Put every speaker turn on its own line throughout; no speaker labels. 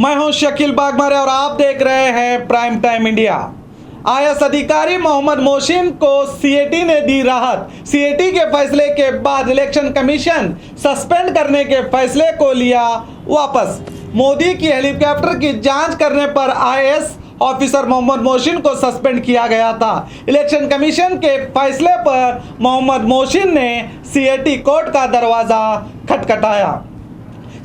मैं हूं शकील बागमारे और आप देख रहे हैं प्राइम टाइम इंडिया। आईएएस अधिकारी मोहम्मद मोहसिन को सीएटी ने दी राहत। सीएटी के फैसले के बाद इलेक्शन कमीशन सस्पेंड करने के फैसले को लिया वापस। मोदी की हेलीकॉप्टर की जांच करने पर आईएएस ऑफिसर मोहम्मद मोहसिन को सस्पेंड किया गया था। इलेक्शन कमीशन के फैसले पर मोहम्मद मोहसिन ने सीएटी कोर्ट का दरवाजा खटखटाया।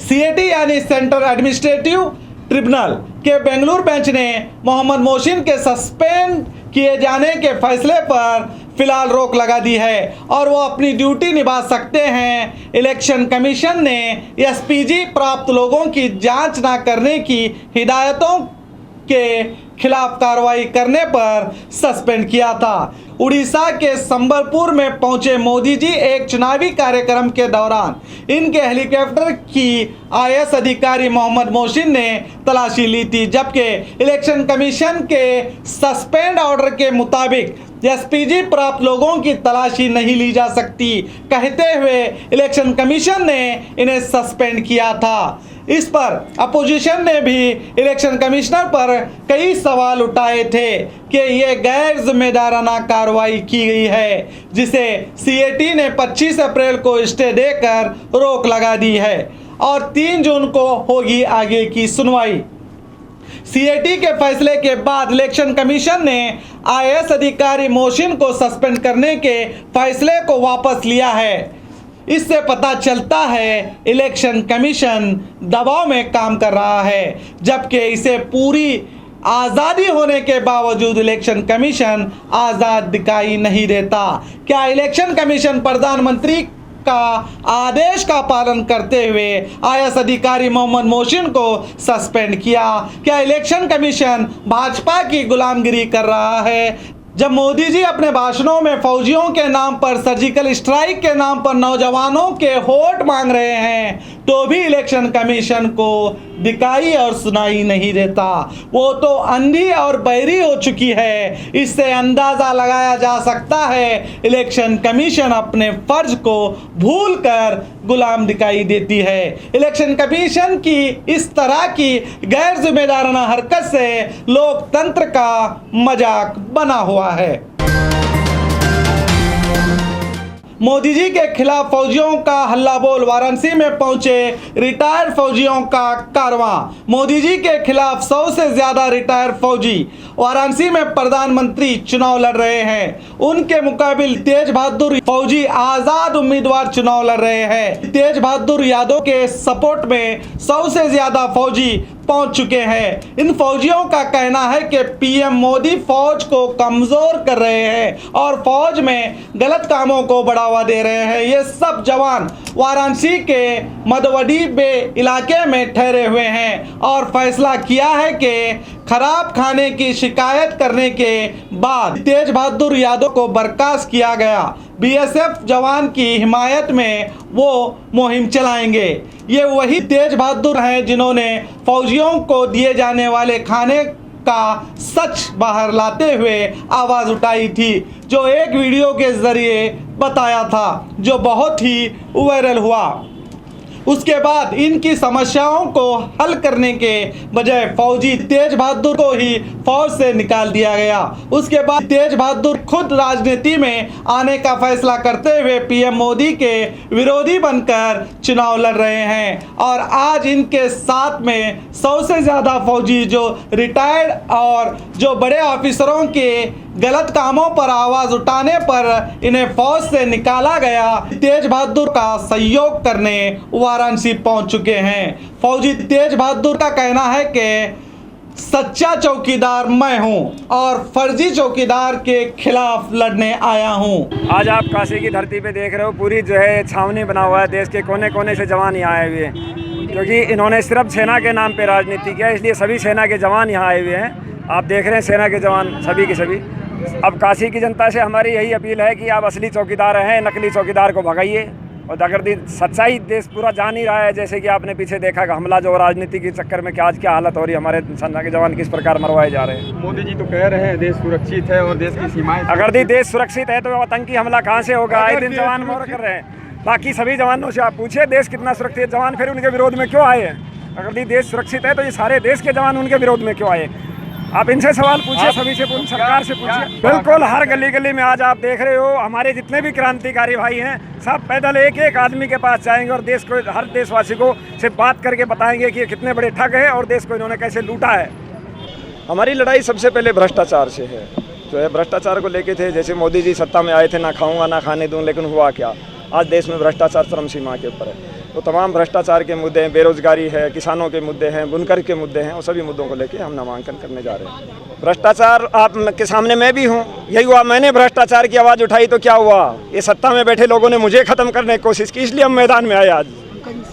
सीएटी यानी सेंट्रल एडमिनिस्ट्रेटिव ट्रिब्यूनल के बेंगलुरु बेंच ने मोहम्मद मोहसिन के सस्पेंड किए जाने के फैसले पर फिलहाल रोक लगा दी है और वो अपनी ड्यूटी निभा सकते हैं। इलेक्शन कमीशन ने एसपीजी प्राप्त लोगों की जांच न करने की हिदायतों के खिलाफ कार्रवाई करने पर सस्पेंड किया था। उड़ीसा के संबलपुर में पहुंचे मोदी जी एक चुनावी कार्यक्रम के दौरान इनके हेलीकॉप्टर की आईएएस अधिकारी मोहम्मद मोहसिन ने तलाशी ली थी, जबकि इलेक्शन कमीशन के सस्पेंड ऑर्डर के मुताबिक एसपीजी प्राप्त लोगों की तलाशी नहीं ली जा सकती कहते हुए इलेक्शन कमीशन ने इन्हें सस्पेंड किया था। इस पर अपोजिशन ने भी इलेक्शन कमिश्नर पर कई सवाल उठाए थे कि ये गैर जिम्मेदाराना कार्रवाई की गई है, जिसे सीएटी ने 25 अप्रैल को स्टे देकर रोक लगा दी है और 3 जून को होगी आगे की सुनवाई। सीएटी के फैसले के बाद इलेक्शन कमीशन ने आईएएस अधिकारी मोहसिन को सस्पेंड करने के फैसले को वापस लिया है। इससे पता चलता है इलेक्शन कमीशन दबाव में काम कर रहा है, जबकि इसे पूरी आज़ादी होने के बावजूद इलेक्शन कमीशन आज़ाद दिखाई नहीं देता। क्या इलेक्शन कमीशन प्रधानमंत्री का आदेश का पालन करते हुए आईएएस अधिकारी मोहम्मद मोहसिन को सस्पेंड किया? क्या इलेक्शन कमीशन भाजपा की गुलामगिरी कर रहा है? जब मोदी जी अपने भाषणों में फौजियों के नाम पर, सर्जिकल स्ट्राइक के नाम पर नौजवानों के वोट मांग रहे हैं, तो भी इलेक्शन कमीशन को दिखाई और सुनाई नहीं देता। वो तो अंधी और बहरी हो चुकी है। इससे अंदाजा लगाया जा सकता है इलेक्शन कमीशन अपने फर्ज को भूलकर गुलाम दिखाई देती है। इलेक्शन कमीशन की इस तरह की गैर जिम्मेदाराना हरकत से लोकतंत्र का मजाक बना हुआ है। मोदी जी के खिलाफ फौजियों का हल्ला बोल। वाराणसी में पहुंचे रिटायर्ड फौजियों का कारवां। मोदी जी के खिलाफ 100 से ज्यादा रिटायर्ड फौजी वाराणसी में प्रधानमंत्री चुनाव लड़ रहे हैं। उनके मुकाबले तेज बहादुर फौजी आजाद उम्मीदवार चुनाव लड़ रहे हैं। तेज बहादुर यादव के सपोर्ट में 100 से ज्यादा फौजी पहुंच चुके हैं। इन फौजियों का कहना है कि पीएम मोदी फौज को कमजोर कर रहे हैं और फौज में गलत कामों को बढ़ावा दे रहे हैं। ये सब जवान वाराणसी के मधवडी बे इलाके में ठहरे हुए हैं और फैसला किया है कि खराब खाने की शिकायत करने के बाद तेज बहादुर यादव को बर्खास्त किया गया। बीएसएफ जवान की हिमायत में वो मुहिम चलाएंगे। ये वही तेज बहादुर हैं जिन्होंने फौजियों को दिए जाने वाले खाने का सच बाहर लाते हुए आवाज़ उठाई थी, जो एक वीडियो के जरिए बताया था, जो बहुत ही वायरल हुआ। उसके बाद इनकी समस्याओं को हल करने के बजाय फौजी तेज बहादुर को ही फौज से निकाल दिया गया। उसके बाद तेज बहादुर खुद राजनीति में आने का फैसला करते हुए पीएम मोदी के विरोधी बनकर चुनाव लड़ रहे हैं और आज इनके साथ में 100 से ज़्यादा फौजी जो रिटायर्ड और जो बड़े ऑफिसरों के गलत कामों पर आवाज़ उठाने पर इन्हें फौज से निकाला गया, तेज बहादुर का सहयोग करने वाराणसी पहुंच चुके हैं। फौजी तेज बहादुर का कहना है कि सच्चा चौकीदार मैं हूं और फर्जी चौकीदार के खिलाफ लड़ने आया हूं।
आज आप काशी की धरती पे देख रहे हो, पूरी जो है छावनी बना हुआ है। देश के कोने कोने से जवान यहाँ आए हुए हैं, क्योंकि इन्होंने सिर्फ सेना के नाम पे राजनीति किया, इसलिए सभी सेना के जवान यहाँ आए हुए हैं। आप देख रहे हैं सेना के जवान सभी के सभी। अब काशी की जनता से हमारी यही अपील है कि आप असली चौकीदार हैं, नकली चौकीदार को भगाइए। और अगर सच्चाई देश पूरा जान ही रहा है, जैसे कि आपने पीछे देखा कि हमला जो राजनीति के चक्कर में आज क्या हालत हो रही है, हमारे सेना के जवान किस प्रकार मरवाए जा रहे हैं।
मोदी जी तो कह रहे हैं देश सुरक्षित है और देश की सीमाएं,
अगर देश सुरक्षित है तो आतंकी हमला कहाँ से होगा? आए दिन जवान मर कर रहे हैं। बाकी सभी जवानों से आप पूछिए देश कितना सुरक्षित, जवान फिर उनके विरोध में क्यों आए हैं? अगर ये देश सुरक्षित है तो ये सारे देश के जवान उनके विरोध में क्यों आए? आप इनसे सवाल पूछिए, सभी से पूछिए, सरकार से पूछिए। बिल्कुल हर गली गली में आज आप देख रहे हो हमारे जितने भी क्रांतिकारी भाई हैं सब पैदल एक एक आदमी के पास जाएंगे और देश को, हर देशवासी को से बात करके बताएंगे कि ये कितने बड़े ठग हैं और देश को इन्होंने कैसे लूटा है। हमारी लड़ाई सबसे पहले भ्रष्टाचार से है, जो है भ्रष्टाचार को लेके थे। जैसे मोदी जी सत्ता में आए थे, ना खाऊंगा ना खाने दूं, लेकिन हुआ क्या? आज देश में भ्रष्टाचार चरम सीमा के ऊपर है। तो तमाम भ्रष्टाचार के मुद्दे हैं, बेरोजगारी है, किसानों के मुद्दे हैं, बुनकर के मुद्दे हैं, और सभी मुद्दों को लेके हम नामांकन करने जा रहे हैं। भ्रष्टाचार आप के सामने मैं भी हूँ, यही हुआ, मैंने भ्रष्टाचार की आवाज़ उठाई तो क्या हुआ? ये सत्ता में बैठे लोगों ने मुझे ख़त्म करने की कोशिश की, इसलिए हम मैदान में आए आज।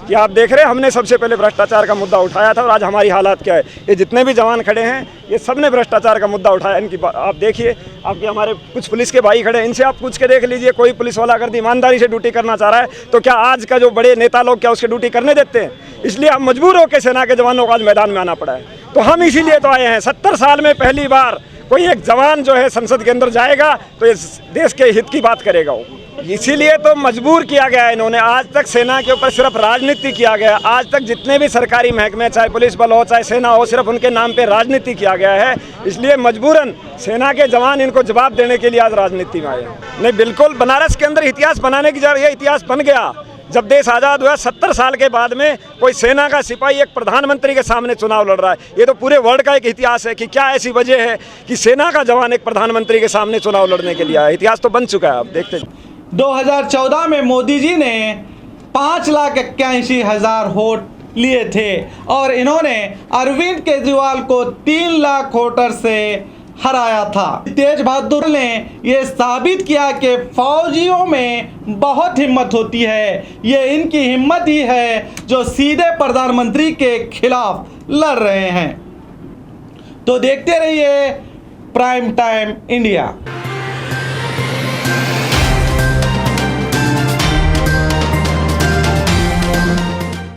कि आप देख रहे हैं हमने सबसे पहले भ्रष्टाचार का मुद्दा उठाया था और आज हमारी हालात क्या है। ये जितने भी जवान खड़े हैं ये सब ने भ्रष्टाचार का मुद्दा उठाया। इनकी आप देखिए, आपके हमारे कुछ पुलिस के भाई खड़े हैं, इनसे आप पूछ के देख लीजिए, कोई पुलिस वाला अगर ईमानदारी से ड्यूटी करना चाह रहा है तो क्या आज का जो बड़े नेता लोग क्या उसकी ड्यूटी करने देते हैं? इसलिए हम मजबूर होकर सेना के जवानों को आज मैदान में आना पड़ा है। तो हम इसीलिए तो आए हैं। 70 साल में पहली बार कोई एक जवान जो है संसद के अंदर जाएगा तो इस देश के हित की बात करेगा वो। इसीलिए तो मजबूर किया गया है इन्होंने। आज तक सेना के ऊपर सिर्फ राजनीति किया गया है। आज तक जितने भी सरकारी महकमे, चाहे पुलिस बल हो चाहे सेना हो, सिर्फ उनके नाम पे राजनीति किया गया है। इसलिए मजबूरन सेना के जवान इनको जवाब देने के लिए आज राजनीति में आए हैं। नहीं, बिल्कुल बनारस के अंदर इतिहास बनाने की जरूरत है। इतिहास बन गया जब देश आज़ाद हुआ। 70 साल के बाद में कोई सेना का सिपाही एक प्रधानमंत्री के सामने चुनाव लड़ रहा है। ये तो पूरे वर्ल्ड का एक इतिहास है कि क्या ऐसी वजह है कि सेना का जवान एक प्रधानमंत्री के सामने चुनाव लड़ने के लिए आया। इतिहास तो बन चुका है, आप देखते हैं।
2014 में मोदी जी ने 5,81,000 वोट लिए थे और इन्होंने अरविंद केजरीवाल को 3 लाख वोटर से हराया था। तेज बहादुर ने ये साबित किया कि फौजियों में बहुत हिम्मत होती है। ये इनकी हिम्मत ही है जो सीधे प्रधानमंत्री के खिलाफ लड़ रहे हैं। तो देखते रहिए प्राइम टाइम इंडिया।